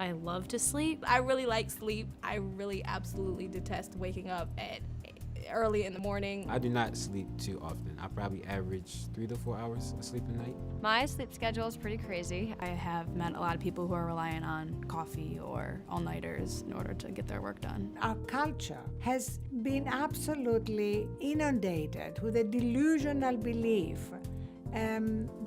I love to sleep. I really like sleep. I really absolutely detest waking up at early in the morning. I do not sleep too often. I probably average 3 to 4 hours of sleep a night. My sleep schedule is pretty crazy. I have met a lot of people who are relying on coffee or all-nighters in order to get their work done. Our culture has been absolutely inundated with a delusional belief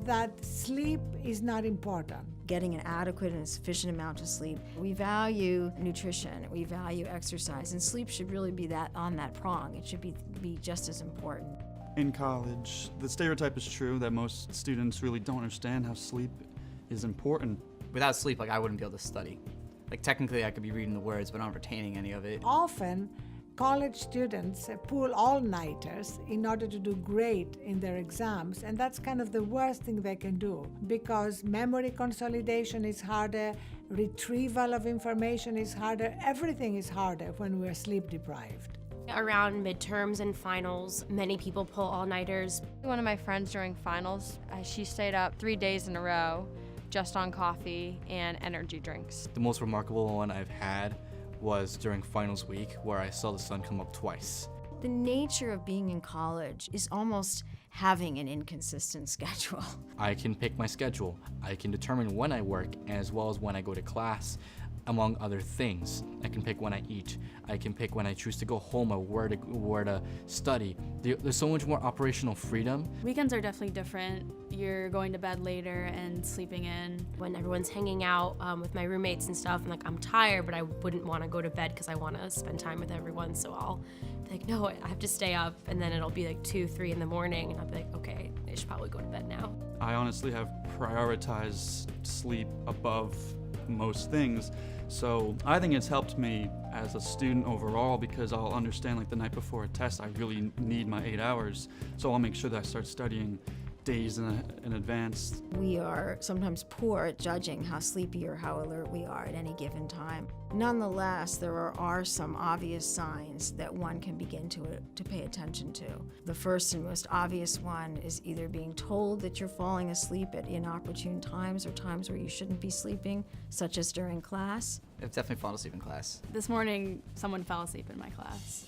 that sleep is not important. Getting an adequate and sufficient amount of sleep. We value nutrition, we value exercise, and sleep should really be that on that prong. It should be just as important. In college, the stereotype is true that most students really don't understand how sleep is important. Without sleep, I wouldn't be able to study. Technically, I could be reading the words, but not retaining any of it. Often, college students pull all-nighters in order to do great in their exams, and that's kind of the worst thing they can do because memory consolidation is harder, retrieval of information is harder, everything is harder when we're sleep deprived. Around midterms and finals, many people pull all-nighters. One of my friends during finals, she stayed up 3 days in a row just on coffee and energy drinks. The most remarkable one I've had was during finals week where I saw the sun come up twice. The nature of being in college is almost having an inconsistent schedule. I can pick my schedule. I can determine when I work as well as when I go to class, among other things. I can pick when I eat. I can pick when I choose to go home or where to study. There's so much more operational freedom. Weekends are definitely different. You're going to bed later and sleeping in. When everyone's hanging out with my roommates and stuff, I'm tired, but I wouldn't want to go to bed because I want to spend time with everyone. So I'll be like, no, I have to stay up, and then it'll be 2, 3 in the morning, and I'll be like, okay, I should probably go to bed now. I honestly have prioritized sleep above most things. So I think it's helped me as a student overall because I'll understand the night before a test I really need my 8 hours. So I'll make sure that I start studying days in advance. We are sometimes poor at judging how sleepy or how alert we are at any given time. Nonetheless, there are some obvious signs that one can begin to pay attention to. The first and most obvious one is either being told that you're falling asleep at inopportune times or times where you shouldn't be sleeping, such as during class. I've definitely fallen asleep in class. This morning, someone fell asleep in my class.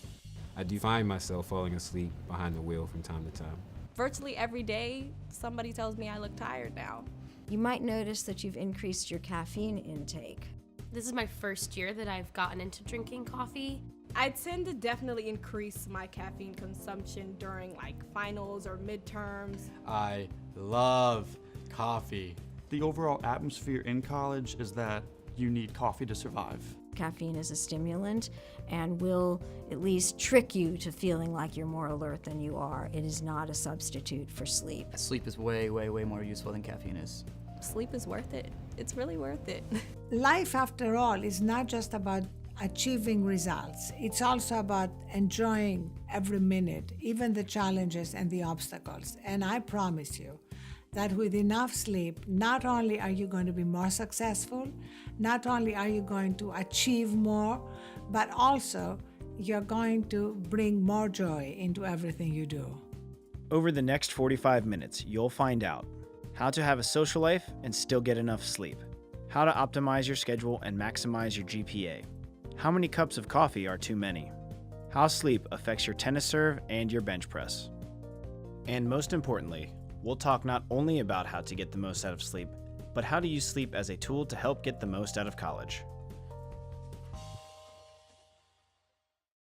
I do find myself falling asleep behind the wheel from time to time. Virtually every day, somebody tells me I look tired now. You might notice that you've increased your caffeine intake. This is my first year that I've gotten into drinking coffee. I tend to definitely increase my caffeine consumption during finals or midterms. I love coffee. The overall atmosphere in college is that you need coffee to survive. Caffeine is a stimulant and will at least trick you to feeling like you're more alert than you are. It is not a substitute for sleep. Sleep is way, way, way more useful than caffeine is. Sleep is worth it. It's really worth it. Life, after all, is not just about achieving results. It's also about enjoying every minute, even the challenges and the obstacles. And I promise you that with enough sleep, not only are you going to be more successful, not only are you going to achieve more, but also you're going to bring more joy into everything you do. Over the next 45 minutes, you'll find out how to have a social life and still get enough sleep, how to optimize your schedule and maximize your GPA, how many cups of coffee are too many, how sleep affects your tennis serve and your bench press. And most importantly, we'll talk not only about how to get the most out of sleep, but how to use sleep as a tool to help get the most out of college.